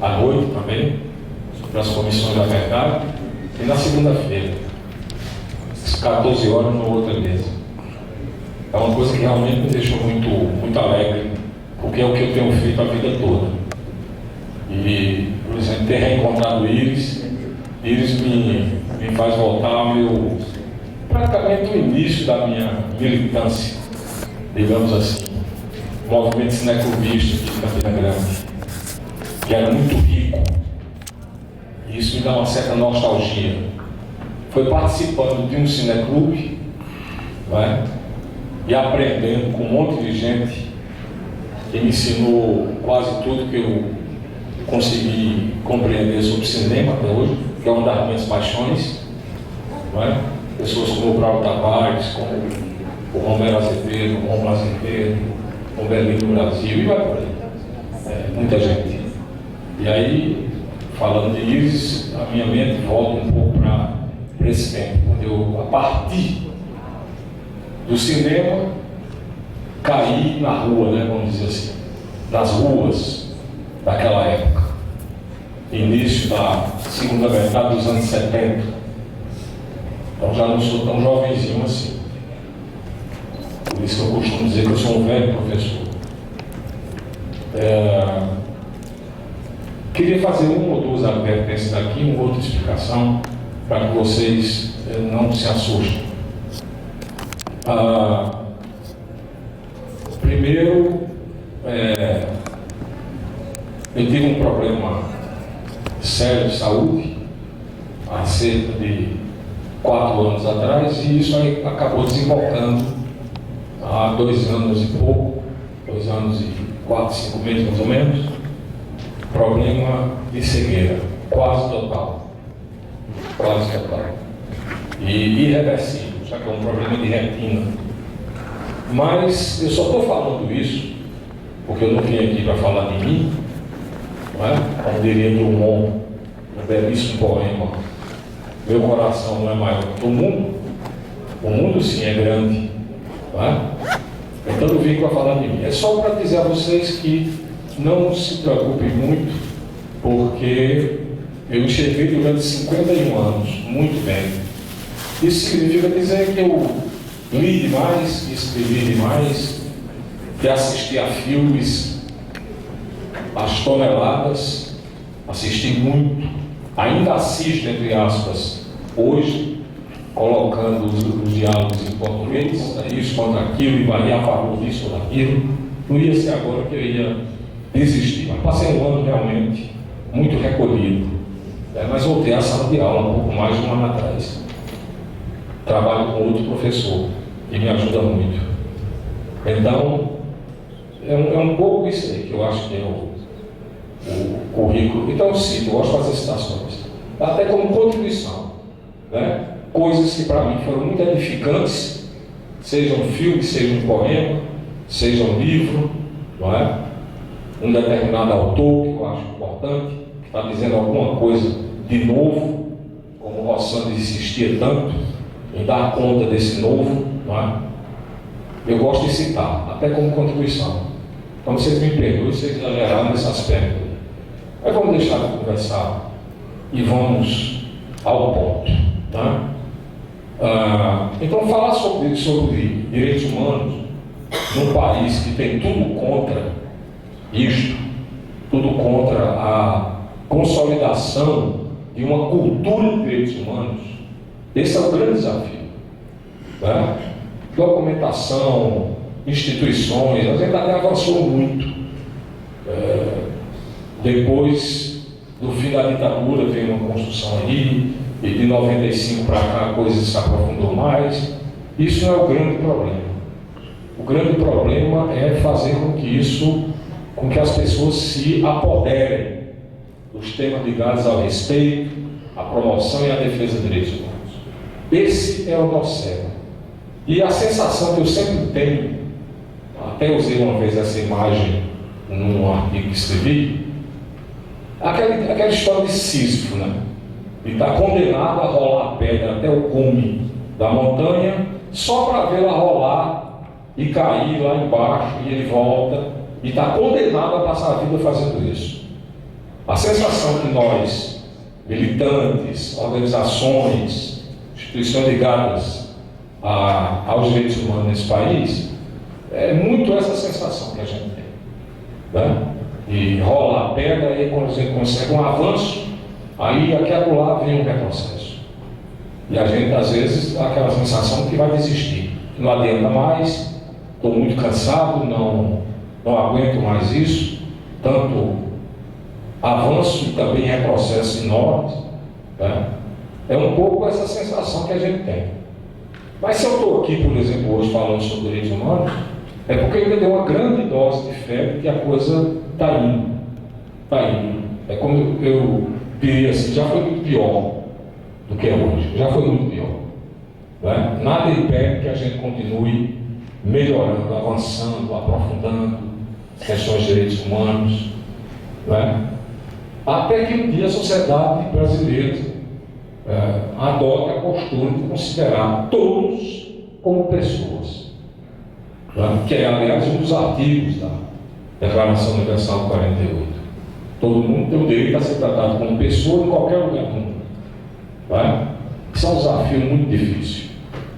à noite também, para as comissões da verdade, e na segunda-feira, às 14 horas, na outra mesa. É uma coisa que realmente me deixou muito alegre, porque é o que eu tenho feito a vida toda. E, por exemplo, ter reencontrado Iris me faz voltar ao praticamente o início da minha militância, digamos assim, o movimento cineclubista de Campina Grande, que era muito rico, e isso me dá uma certa nostalgia. Foi participando de um cineclube, não é? E aprendendo com um monte de gente que me ensinou quase tudo que eu consegui compreender sobre cinema até hoje, que é uma das minhas paixões, não é? Pessoas como o Braulio Tavares, como o Romero Azevedo, o Romulo Azevedo, o Berlim do Brasil, e vai por aí. Muita gente. E aí, falando de Iris, a minha mente volta um pouco para esse tempo, quando eu, a partir do cinema, caí na rua, né, vamos dizer assim, nas ruas daquela época, início da segunda metade dos anos 70. Então já não sou tão jovenzinho assim. Por isso que eu costumo dizer que eu sou um velho professor. Queria fazer uma ou duas advertências aqui, uma outra explicação, para que vocês não se assustem. Primeiro, eu tive um problema sério de saúde há cerca de 4 anos atrás, e isso aí acabou desembocando há 2 anos e pouco, 2 anos e 4, 5 meses mais ou menos, problema de cegueira, quase total, e irreversível, já que é um problema de retina. Mas eu só estou falando isso porque eu não vim aqui para falar de mim, não é? Como diria Drummond, um belíssimo poema: meu coração não é maior que o mundo sim é grande, não é? Então eu vim para falar de mim. É só para dizer a vocês que não se preocupem muito, porque eu enxerguei durante 51 anos muito bem. Isso significa dizer que eu li demais, que escrevi demais, que assisti a filmes às toneladas, assisti muito, ainda assisto, entre aspas, hoje, colocando os diálogos em português, isso contra aquilo, e varia a favor disso ou daquilo. Não ia ser agora que eu ia desistir, mas passei um ano realmente muito recolhido, mas voltei à sala de aula um pouco mais de um ano atrás. Trabalho com outro professor que me ajuda muito. Então, é um pouco isso aí que eu acho que é o currículo. Então eu cito, eu gosto de fazer citações, até como contribuição, né? Coisas que para mim foram muito edificantes, seja um filme, seja um poema, seja um livro, não é? Um determinado autor que eu acho importante, que está dizendo alguma coisa de novo, como o Rossano insistia tanto em dar conta desse novo, não é? Eu gosto de citar, até como contribuição. Então vocês me perdoem se vocês exageraram nesse aspecto. Mas vamos deixar de conversar e vamos ao ponto, tá? Então falar sobre direitos humanos num país que tem tudo contra isto, tudo contra a consolidação de uma cultura de direitos humanos, esse é o grande desafio, né? Documentação, instituições, a gente até avançou muito. Depois do fim da ditadura veio uma construção aí, e de 95 para cá a coisa se aprofundou mais. Isso não é o grande problema. O grande problema é fazer com que as pessoas se apoderem dos temas ligados ao respeito, à promoção e à defesa dos direitos humanos. Esse é o nosso cérebro. E a sensação que eu sempre tenho, até usei uma vez essa imagem num artigo que escrevi, aquela história de Sísifo, né? Ele está condenado a rolar a pedra até o cume da montanha, só para vê-la rolar e cair lá embaixo, e ele volta, e está condenado a passar a vida fazendo isso. A sensação que nós, militantes, organizações, instituições ligadas aos direitos humanos nesse país, é muito essa sensação que a gente tem, né? E rola a pedra, e quando a gente consegue um avanço, aí aqui e acolá vem um retrocesso. E a gente, às vezes, dá aquela sensação que vai desistir, que não adianta mais, estou muito cansado, não aguento mais isso, tanto avanço e também retrocesso enorme, né? É um pouco essa sensação que a gente tem. Mas se eu estou aqui, por exemplo, hoje falando sobre direitos humanos, é porque ele deu uma grande dose de fé de que a coisa está indo. Está indo. É como eu diria assim, já foi muito pior do que é hoje. Já foi muito pior. Né? Nada impede que a gente continue melhorando, avançando, aprofundando as questões de direitos humanos. Né? Até que um dia a sociedade brasileira adote a postura de considerar todos como pessoas. Que é, aliás, um dos artigos da Declaração Universal de 48. Todo mundo tem o direito a ser tratado como pessoa em qualquer lugar do mundo. Isso é um desafio muito difícil.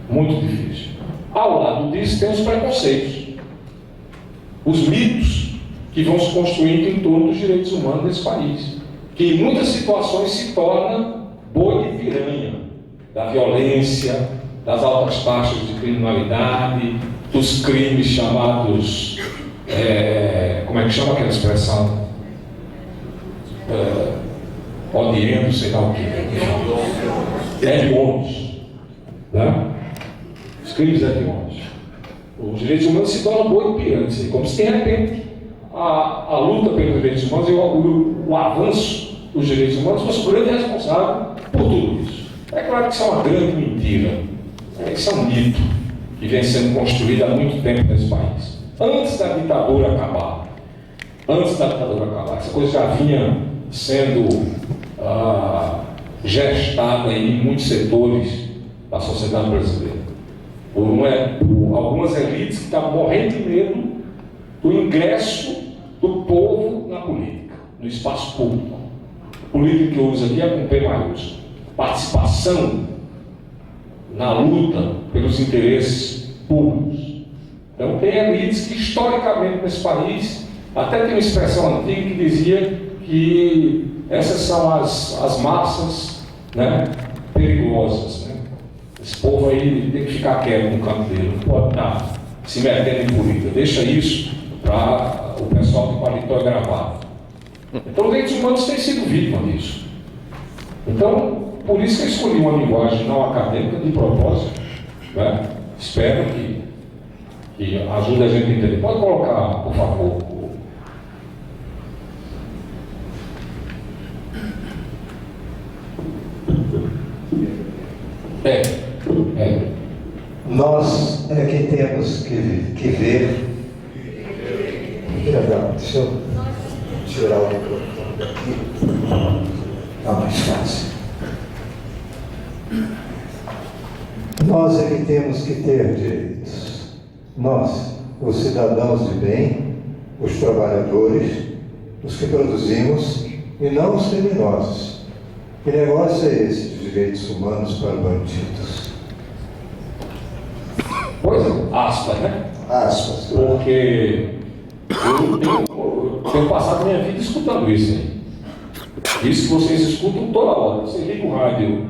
Muito difícil. Ao lado disso, tem os preconceitos. Os mitos que vão se construindo em torno dos direitos humanos desse país. Que em muitas situações se torna boi de piranha da violência, das altas taxas de criminalidade, dos crimes chamados, como é que chama aquela expressão? Odiando, sei lá o que. Hediondos. Né? Os crimes hediondos. Os direitos humanos se tornam boi de piranha, como se de repente a luta pelos direitos humanos e o avanço dos direitos humanos fosse o grande responsável por tudo isso. É claro que isso é uma grande mentira. Isso é um mito que vem sendo construído há muito tempo nesse país. Antes da ditadura acabar, essa coisa já vinha sendo gestada em muitos setores da sociedade brasileira. Por algumas elites que estavam morrendo de medo do ingresso do povo na política, no espaço público. Política que eu uso aqui é com P maiúsculo. Participação na luta pelos interesses públicos. Então tem elites que historicamente nesse país, até tem uma expressão antiga que dizia que essas são as massas, né, perigosas. Né? Esse povo aí tem que ficar quieto no canto dele, não pode estar se metendo em política. Deixa isso para o pessoal que paletó é gravado. Então os direitos humanos têm sido vítima disso. Então, por isso que eu escolhi uma linguagem não acadêmica de propósito. Né? Espero que ajude a gente a entender. Pode colocar, por favor. Nós é que temos que ver. Perdão, deixa eu tirar o microfone daqui. Está mais fácil. Nós é que temos que ter direitos. Nós, os cidadãos de bem, os trabalhadores, os que produzimos, e não os criminosos. Que negócio é esse de direitos humanos para bandidos? Pois é, aspas, né? Aspas. Porque eu tenho passado minha vida escutando isso aí. Isso que vocês escutam toda hora. Você liga o rádio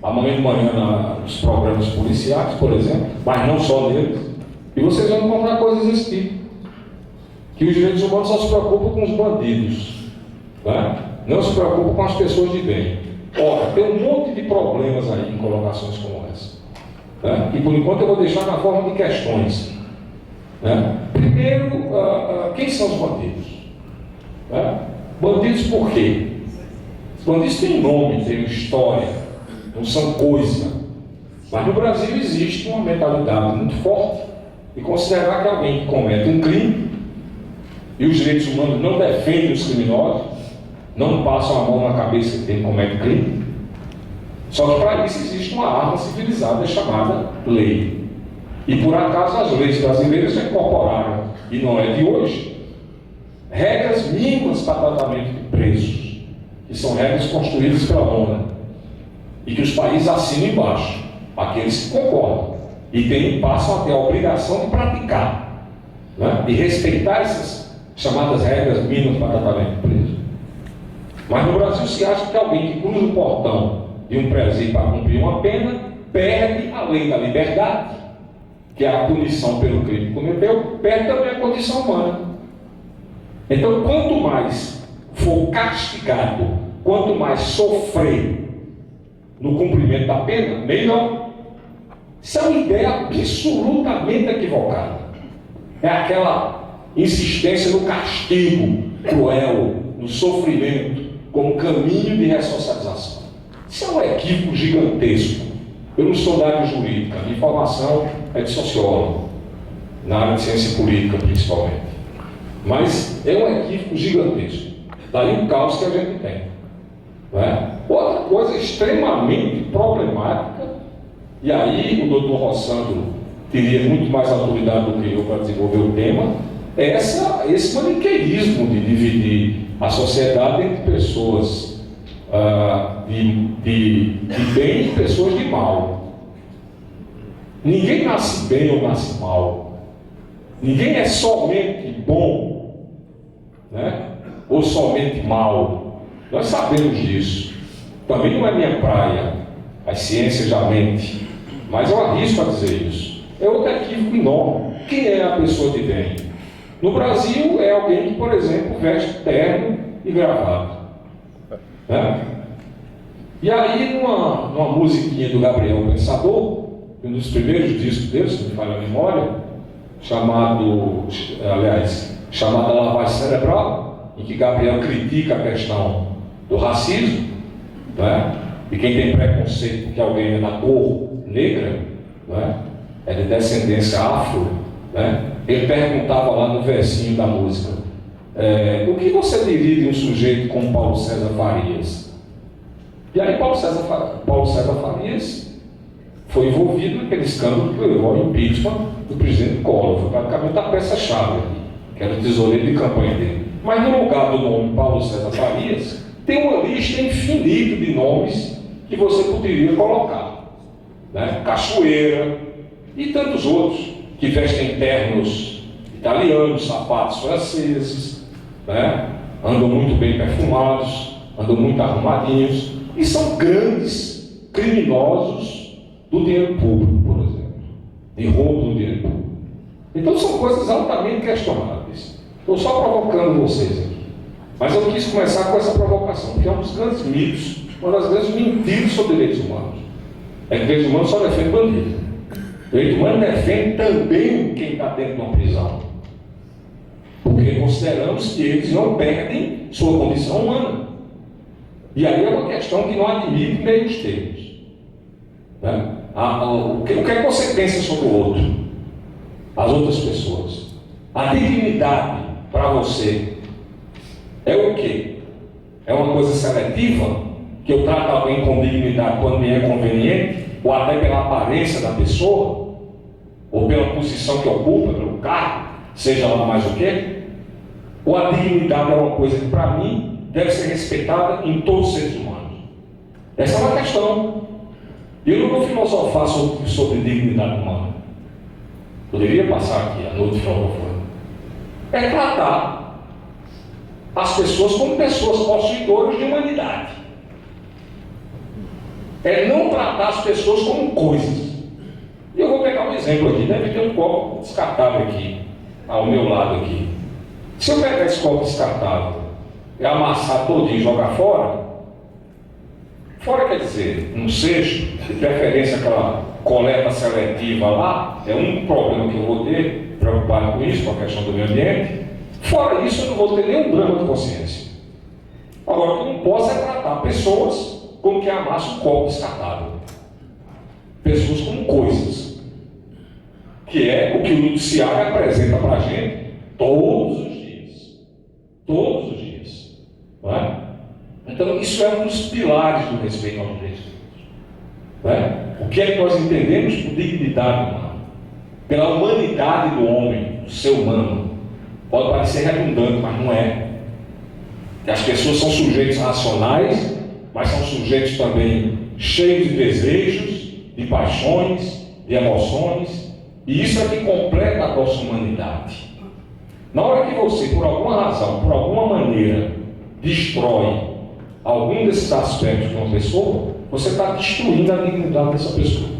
amanhã de manhã nos programas policiais, por exemplo, mas não só neles, e vocês vão encontrar coisas desse tipo. Que os direitos humanos só se preocupam com os bandidos, né? Não se preocupam com as pessoas de bem. Ora, tem um monte de problemas aí em colocações como essa. Né? E por enquanto eu vou deixar na forma de questões. Né? Primeiro, quem são os bandidos? Né? Bandidos por quê? Os bandidos têm nome, têm história, não são coisa. Mas no Brasil existe uma mentalidade muito forte de considerar que alguém que comete um crime e os direitos humanos não defendem os criminosos, não passam a mão na cabeça de quem comete crime. Só que para isso existe uma arma civilizada chamada lei. E por acaso as leis brasileiras já incorporaram, e não é de hoje, regras mínimas para tratamento de presos. que são regras construídas pela ONU e que os países assinam embaixo, aqueles que concordam e passam a ter a obrigação de praticar, né? De respeitar essas chamadas regras mínimas para tratamento preso. Mas no Brasil se acha que alguém que cruza o portão de um presídio para cumprir uma pena perde a lei da liberdade, que é a punição pelo crime que cometeu, perde também a condição humana. Então, quanto mais for castigado, quanto mais sofrer no cumprimento da pena, melhor. Isso é uma ideia absolutamente equivocada. É aquela insistência no castigo cruel, no sofrimento, como caminho de ressocialização. Isso é um equívoco gigantesco. Eu não sou da área jurídica, a minha formação é de sociólogo, na área de ciência política principalmente. Mas é um equívoco gigantesco. Daí o caos que a gente tem. Não é? Outra coisa extremamente problemática, e aí o doutor Rossandro teria muito mais autoridade do que eu para desenvolver o tema, é esse maniqueísmo de dividir a sociedade entre pessoas de bem e pessoas de mal. Ninguém nasce bem ou nasce mal. Ninguém é somente bom, né? Ou somente mal. Nós sabemos disso. Também não é minha praia, as ciências já mentem, mas eu arrisco a dizer isso. É outro equívoco enorme. Quem é a pessoa de bem? No Brasil é alguém que, por exemplo, veste terno e gravata, né? E aí, numa musiquinha do Gabriel Pensador, um dos primeiros discos dele, se não me falha a memória, chamada Lavagem Cerebral, em que Gabriel critica a questão do racismo, né? E quem tem preconceito porque alguém é da cor negra, né? É de descendência afro, né? Ele perguntava lá no versinho da música, o que você diria de um sujeito como Paulo César Farias? E aí Paulo César Farias foi envolvido naquele escândalo que levou ao impeachment do presidente Collor. Foi praticamente a peça-chave aqui, que era o tesoureiro de campanha dele. Mas no lugar do nome Paulo César Farias, tem uma lista infinita de nomes que você poderia colocar, né? Cachoeira e tantos outros que vestem ternos italianos, sapatos franceses, né? Andam muito bem perfumados, andam muito arrumadinhos e são grandes criminosos do dinheiro público, por exemplo, de roubo do dinheiro público. Então são coisas altamente questionáveis. Estou só provocando vocês aqui. Mas eu quis começar com essa provocação, que é um dos grandes mitos, uma das grandes mentiras sobre direitos humanos. É que direitos humanos só defendem bandido. Direito humano defende também quem está dentro de uma prisão. Porque consideramos que eles não perdem sua condição humana. E aí é uma questão que não admite meios termos. Né? O que é que você pensa sobre o outro? As outras pessoas. A dignidade para você é o quê? É uma coisa seletiva? Que eu trato alguém com dignidade quando me é conveniente? Ou até pela aparência da pessoa? Ou pela posição que ocupa, pelo cargo? Seja lá mais o quê? Ou a dignidade é uma coisa que para mim deve ser respeitada em todos os seres humanos? Essa é uma questão. Eu não vou filosofar sobre dignidade humana. Poderia passar aqui a noite filosofando. É tratar as pessoas como pessoas possuidoras de humanidade. É não tratar as pessoas como coisas. E eu vou pegar um exemplo aqui. Deve ter um copo descartável aqui, ao meu lado aqui. Se eu pegar esse copo descartável e amassar todinho e jogar fora quer dizer, um cesto, de preferência aquela coleta seletiva lá, é um problema que eu vou ter, preocupado com isso, com a questão do meio ambiente. Fora isso, eu não vou ter nenhum drama de consciência. Agora, o que eu não posso é tratar pessoas como que amassa um copo descartável. Pessoas como coisas. Que é o que o noticiário apresenta para a gente todos os dias. Todos os dias. Não é? Então, isso é um dos pilares do respeito aos direitos humanos. Não é? O que é que nós entendemos por dignidade humana? Pela humanidade do homem, do ser humano. Pode parecer redundante, mas não é. que as pessoas são sujeitos racionais, mas são sujeitos também cheios de desejos, de paixões, de emoções, e isso é que completa a nossa humanidade. Na hora que você, por alguma razão, por alguma maneira, destrói algum desses aspectos de uma pessoa, você está destruindo a dignidade dessa pessoa.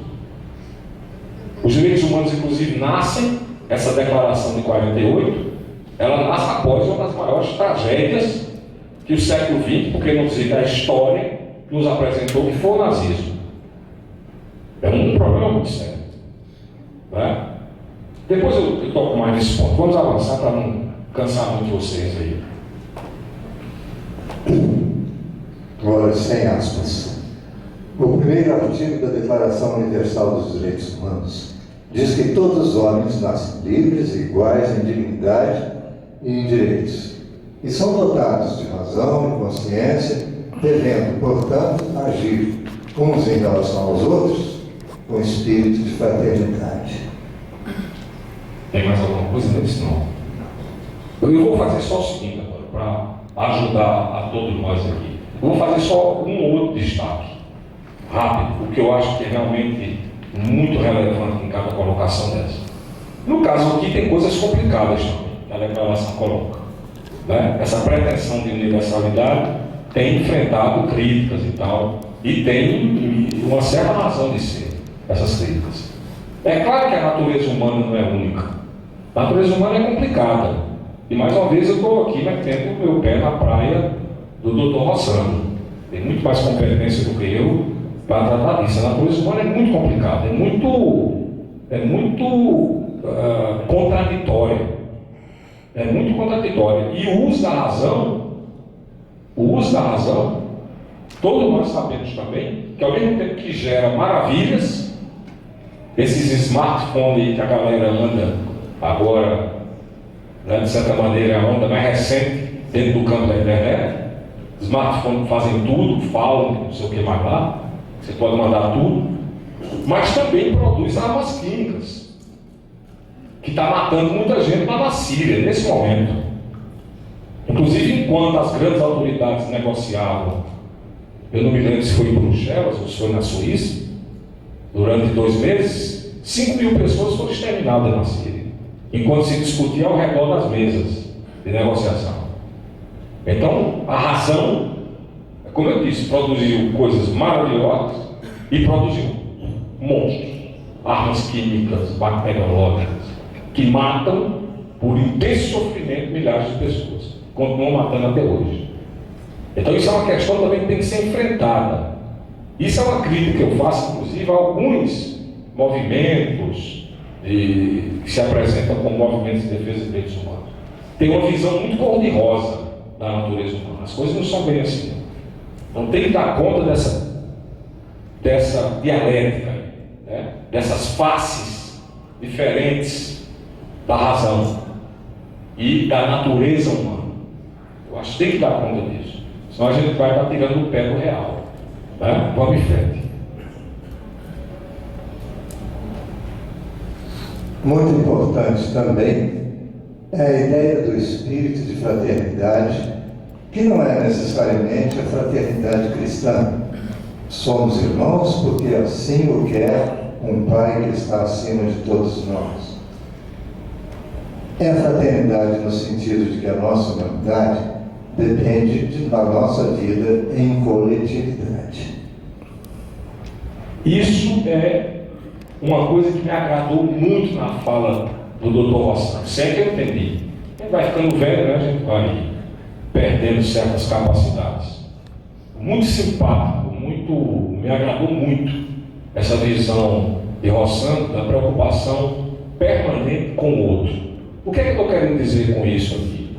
Os direitos humanos, inclusive, nascem, essa declaração de 48, ela nasce após uma das maiores tragédias que o século XX, porque não dizer que a história nos apresentou, que foi o nazismo. É um problema muito sério. Né? Depois eu toco mais nesse ponto. Vamos avançar para não cansar muito vocês aí. Agora, sem aspas. O primeiro artigo da Declaração Universal dos Direitos Humanos diz que todos os homens nascem livres e iguais em dignidade e em direitos, e são dotados de razão e consciência, devendo, portanto, agir uns em relação aos outros com espírito de fraternidade. Tem mais alguma coisa nisso? Não. Eu vou fazer só o seguinte agora, para ajudar a todos nós aqui. Eu vou fazer só um ou outro destaque, rápido, o que eu acho que é realmente muito relevante em cada colocação dessa. No caso aqui tem coisas complicadas também, que a declaração coloca. Né? Essa pretensão de universalidade tem enfrentado críticas e tal, e tem uma certa razão de ser essas críticas. É claro que a natureza humana não é única. A natureza humana é complicada. E mais uma vez eu estou aqui metendo o meu pé na praia do Dr. Rossano. Tem muito mais competência do que eu para tratar disso. A natureza humana é muito complicada, é muito contraditória. É muito contraditória. E o uso da razão, todos nós sabemos também, que ao mesmo tempo que gera maravilhas, esses smartphones que a galera anda agora, né, de certa maneira, a onda mais recente dentro do campo da internet, smartphones fazem tudo, falam, não sei o que mais lá, você pode mandar tudo, mas também produz armas químicas, que está matando muita gente lá na Síria, nesse momento. Inclusive, enquanto as grandes autoridades negociavam, eu não me lembro se foi em Bruxelas ou se foi na Suíça, durante 2 meses, 5.000 pessoas foram exterminadas na Síria, enquanto se discutia ao redor das mesas de negociação. Então, a razão, como eu disse, produziu coisas maravilhosas e produziu monstros, armas químicas, bacteriológicas, que matam por intenso sofrimento milhares de pessoas, continuam matando até hoje. Então isso é uma questão também que tem que ser enfrentada. Isso é uma crítica que eu faço, inclusive, a alguns movimentos que se apresentam como movimentos de defesa dos direitos humanos. Tem uma visão muito cor-de-rosa da natureza humana. As coisas não são bem assim. Não tem que dar conta dessa dialética, né? Dessas faces diferentes da razão e da natureza humana. Eu acho que tem que dar conta disso. Senão a gente vai estar tirando o pé do real. Né? Vamos em frente. Muito importante também é a ideia do espírito de fraternidade, que não é necessariamente a fraternidade cristã. Somos irmãos porque assim o quer um Pai que está acima de todos nós. É a fraternidade no sentido de que a nossa humanidade depende da nossa vida em coletividade. Isso é uma coisa que me agradou muito na fala do Dr. Rossano. Sempre eu entendi. A gente vai ficando velho, né? A gente vai perdendo certas capacidades. Muito simpático, me agradou muito essa visão de Rossano da preocupação permanente com o outro. O que é que eu estou querendo dizer com isso aqui?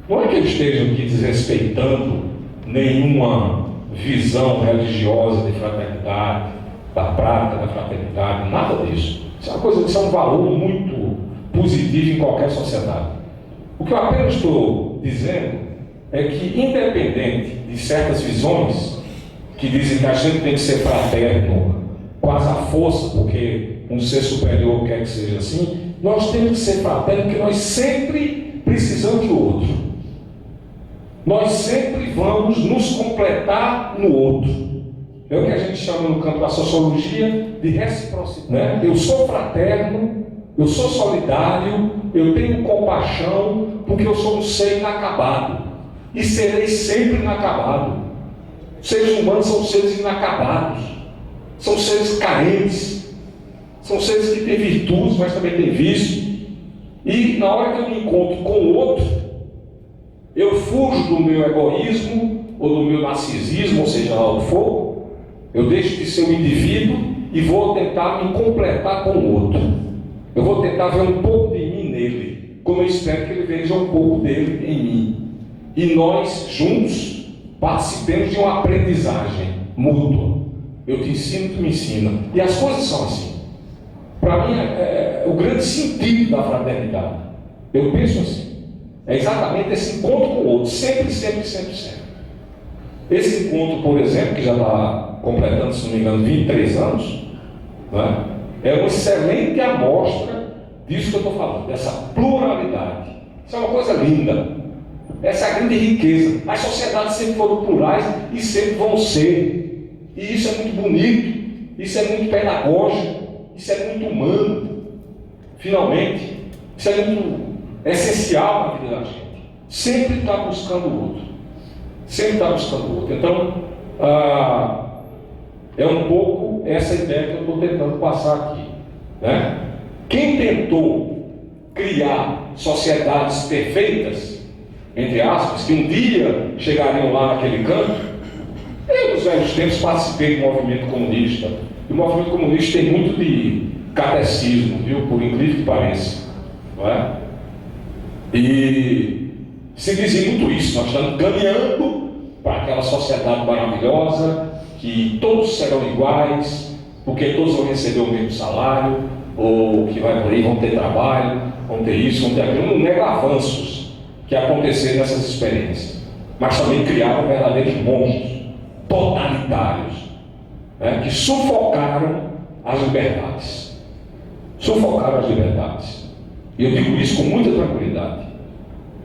Não é que eu esteja aqui desrespeitando nenhuma visão religiosa de fraternidade, da prática da fraternidade, nada disso. Isso é uma coisa, isso é um valor muito positivo em qualquer sociedade. O que eu apenas estou dizendo é que, independente de certas visões que dizem que a gente tem que ser fraterno, quase à força, porque um ser superior quer que seja assim, nós temos que ser fraternos, porque nós sempre precisamos do outro. Nós sempre vamos nos completar no outro. É o que a gente chama no campo da sociologia de reciprocidade, né? Eu sou fraterno, eu sou solidário, eu tenho compaixão, porque eu sou um ser inacabado. E serei sempre inacabado. Seres humanos são seres inacabados. São seres carentes. São seres que têm virtudes, mas também têm vícios. E na hora que eu me encontro com o outro, eu fujo do meu egoísmo ou do meu narcisismo, ou seja lá o que for. Eu deixo de ser um indivíduo e vou tentar me completar com o outro. Eu vou tentar ver um pouco de mim nele, como eu espero que ele veja um pouco dele em mim. E nós, juntos, participemos de uma aprendizagem mútua. Eu te ensino, tu me ensina. E as coisas são assim. Para mim, é o grande sentido da fraternidade. Eu penso assim. É exatamente esse encontro com o outro. Sempre, sempre, sempre, sempre. Esse encontro, por exemplo, que já está completando, se não me engano, 23 anos, né? É uma excelente amostra disso que eu estou falando, dessa pluralidade. Isso é uma coisa linda. Essa é a grande riqueza. As sociedades sempre foram plurais e sempre vão ser. E isso é muito bonito, isso é muito pedagógico, isso é muito humano. Finalmente, isso é muito essencial na vida da gente. Sempre está buscando o outro. Sempre está buscando o outro. Então, é um pouco essa ideia que eu estou tentando passar aqui, né? Quem tentou criar sociedades perfeitas, entre aspas, que um dia chegariam lá naquele canto, eu nos velhos tempos participei do movimento comunista. E o movimento comunista tem muito de catecismo, viu? Por incrível que pareça, não é? E se dizia muito isso, nós estamos caminhando para aquela sociedade maravilhosa, que todos serão iguais, porque todos vão receber o mesmo salário, ou que vai por aí, vão ter trabalho, vão ter isso, vão ter aquilo. Não nega avanços que aconteceram nessas experiências, mas também criaram verdadeiros monstros totalitários, né, que sufocaram as liberdades. Sufocaram as liberdades. E eu digo isso com muita tranquilidade.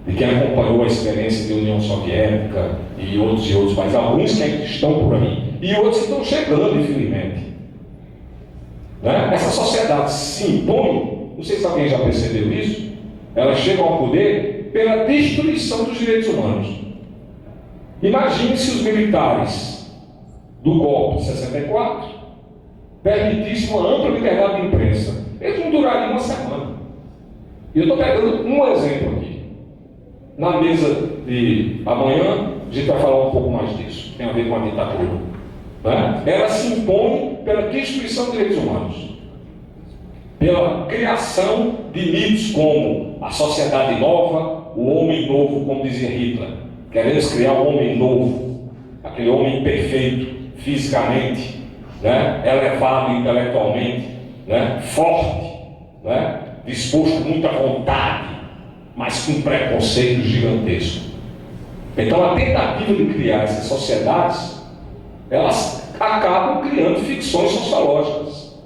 De quem acompanhou a experiência da União Soviética e outros países, alguns que ainda estão por aí, e outros que estão chegando, infelizmente. Né? Essa sociedade se impõe, não sei se alguém já percebeu isso, ela chega ao poder pela destruição dos direitos humanos. Imagine se os militares do golpe de 64 permitissem uma ampla liberdade de imprensa. Eles não durariam uma semana. E eu estou pegando um exemplo aqui. Na mesa de amanhã, a gente vai falar um pouco mais disso. Tem a ver com a ditadura. Né? Ela se impõe pela destruição de direitos humanos, pela criação de mitos como a sociedade nova, o homem novo, como dizia Hitler. Queremos criar um homem novo, aquele homem perfeito, fisicamente, né? Elevado intelectualmente, né? Forte, né? Disposto com muita vontade, mas com preconceito gigantesco. Então a tentativa de criar essas sociedades, elas acabam criando ficções sociológicas.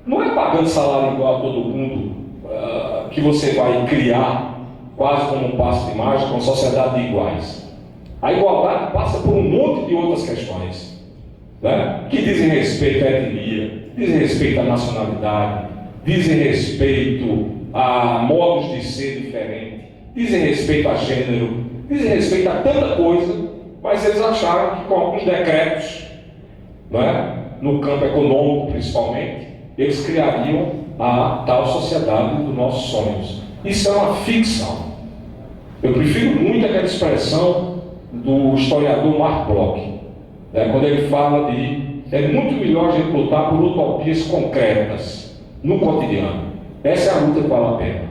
Não é pagando salário igual a todo mundo que você vai criar, quase como um passo de mágica, uma sociedade de iguais. A igualdade passa por um monte de outras questões, né? Que dizem respeito à etnia, dizem respeito à nacionalidade, dizem respeito a modos de ser diferentes, dizem respeito a gênero, dizem respeito a tanta coisa, mas eles acharam que com alguns decretos, não é? No campo econômico principalmente, eles criariam a tal sociedade dos nossos sonhos. Isso é uma ficção. Eu prefiro muito aquela expressão do historiador Mark Bloch, né? Quando ele fala de é muito melhor a gente lutar por utopias concretas no cotidiano. Essa é a luta que vale a pena,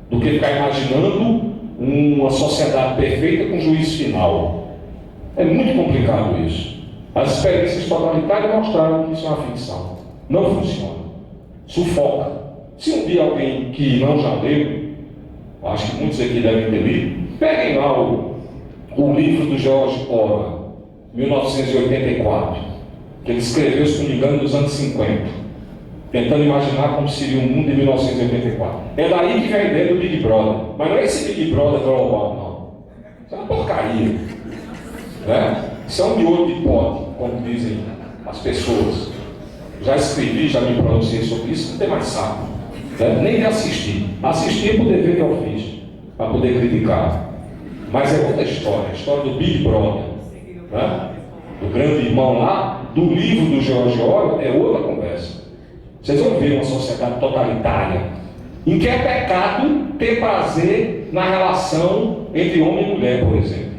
do que ficar imaginando uma sociedade perfeita com juízo final. É muito complicado isso. As experiências totalitárias mostraram que isso é uma ficção. Não funciona. Sufoca. Se um dia alguém que não já leu, acho que muitos aqui devem ter lido, peguem lá o livro do George Orwell, 1984, que ele escreveu, se não me engano, nos anos 50, tentando imaginar como seria o mundo em 1984. É daí que vem a ideia do Big Brother. Mas não é esse Big Brother global, não. Isso é uma porcaria. Né? Isso é um miolo de pote, como dizem as pessoas. Já escrevi, já me pronunciei sobre isso, não tem mais saco. Né? Nem de assistir. Assistir por dever de ofício, para poder criticar. Mas é outra história, a história do Big Brother, né? Do grande irmão lá, do livro do George Orwell, é outra conversa. Vocês vão ver uma sociedade totalitária, em que é pecado ter prazer na relação entre homem e mulher, por exemplo.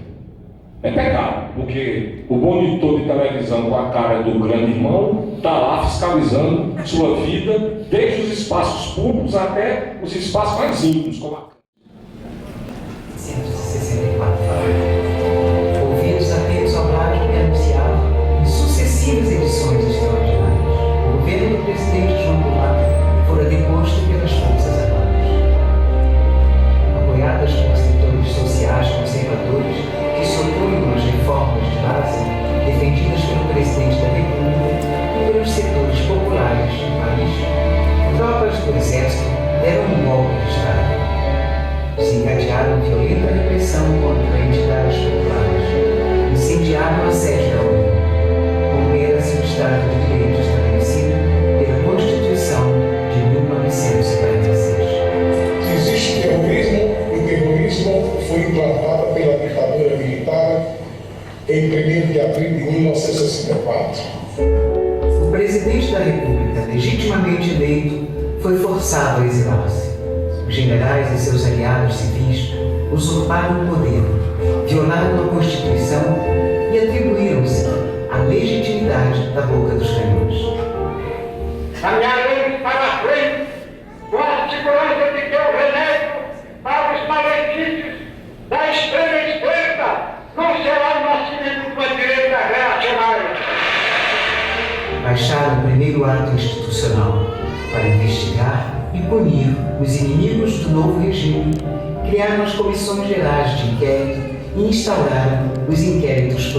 É pecado, porque o monitor de televisão com a cara do grande irmão está lá fiscalizando sua vida, desde os espaços públicos até os espaços mais íntimos, como a 164 ouvi os apelos ao rádio que anunciavam em sucessivas edições extraordinárias. O governo do presidente João Goulart fora deposto pelas Forças Armadas. Apoiadas por setores sociais conservadores que se opõem às reformas de base defendidas pelo presidente da República e pelos setores populares do país, tropas do Exército deram um golpe de Estado. Se encadearam violenta repressão contra entidades populares, incendiaram a sede da ONU, romperam-se o Estado de Direito estabelecido pela Constituição de 1946. Existe terrorismo e o terrorismo foi implantado pela ditadura militar em 1º de abril de 1964. O presidente da República, legitimamente eleito, foi forçado a exilar-se. Os generais e seus aliados civis usurparam o poder, violaram a Constituição e atribuíram-se a legitimidade da boca dos canhões. Caminharemos para a frente com a segurança de que o remédio para os malefícios da extrema esquerda não será o nascimento de uma direita reacionária. Baixaram o primeiro ato institucional para investigar e punir os inimigos do novo regime, criaram as comissões gerais de inquérito e instauraram os inquéritos políticos.